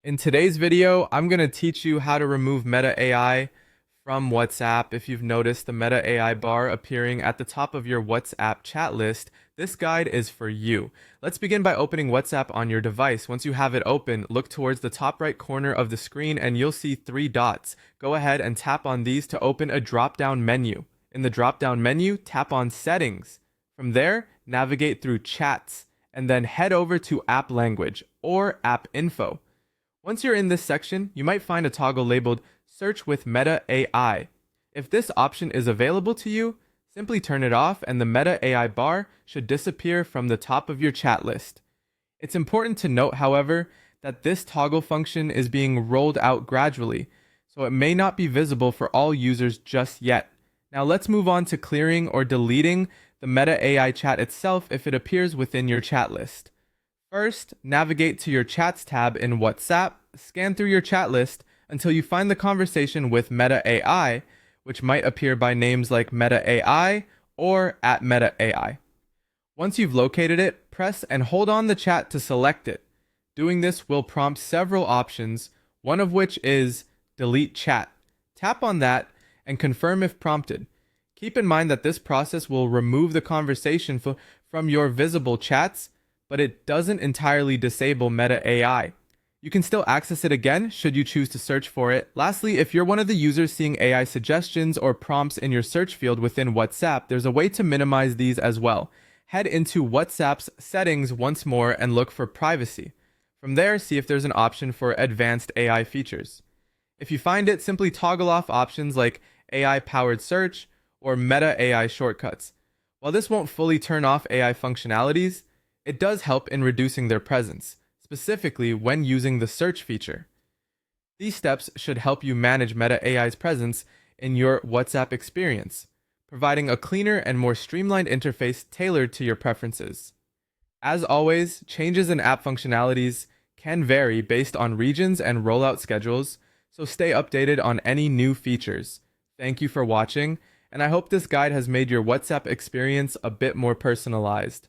In today's video, I'm going to teach you how to remove Meta AI from WhatsApp. If you've noticed the Meta AI bar appearing at the top of your WhatsApp chat list, this guide is for you. Let's begin by opening WhatsApp on your device. Once you have it open, look towards the top right corner of the screen and you'll see three dots. Go ahead and tap on these to open a drop-down menu. In the drop-down menu, tap on Settings. From there, navigate through Chats and then head over to App Language or App Info. Once you're in this section, you might find a toggle labeled Search with Meta AI. If this option is available to you, simply turn it off and the Meta AI bar should disappear from the top of your chat list. It's important to note, however, that this toggle function is being rolled out gradually, so it may not be visible for all users just yet. Now let's move on to clearing or deleting the Meta AI chat itself if it appears within your chat list. First, navigate to your Chats tab in WhatsApp, scan through your chat list until you find the conversation with Meta AI, which might appear by names like Meta AI or @Meta AI. Once you've located it, press and hold on the chat to select it. Doing this will prompt several options, one of which is Delete Chat. Tap on that and confirm if prompted. Keep in mind that this process will remove the conversation from your visible chats, but it doesn't entirely disable Meta AI. You can still access it again should you choose to search for it. Lastly, if you're one of the users seeing AI suggestions or prompts in your search field within WhatsApp, there's a way to minimize these as well. Head into WhatsApp's settings once more and look for privacy. From there, see if there's an option for advanced AI features. If you find it, simply toggle off options like AI-powered search or Meta AI shortcuts. While this won't fully turn off AI functionalities, it does help in reducing their presence, specifically when using the search feature. These steps should help you manage Meta AI's presence in your WhatsApp experience, providing a cleaner and more streamlined interface tailored to your preferences. As always, changes in app functionalities can vary based on regions and rollout schedules, so stay updated on any new features. Thank you for watching, and I hope this guide has made your WhatsApp experience a bit more personalized.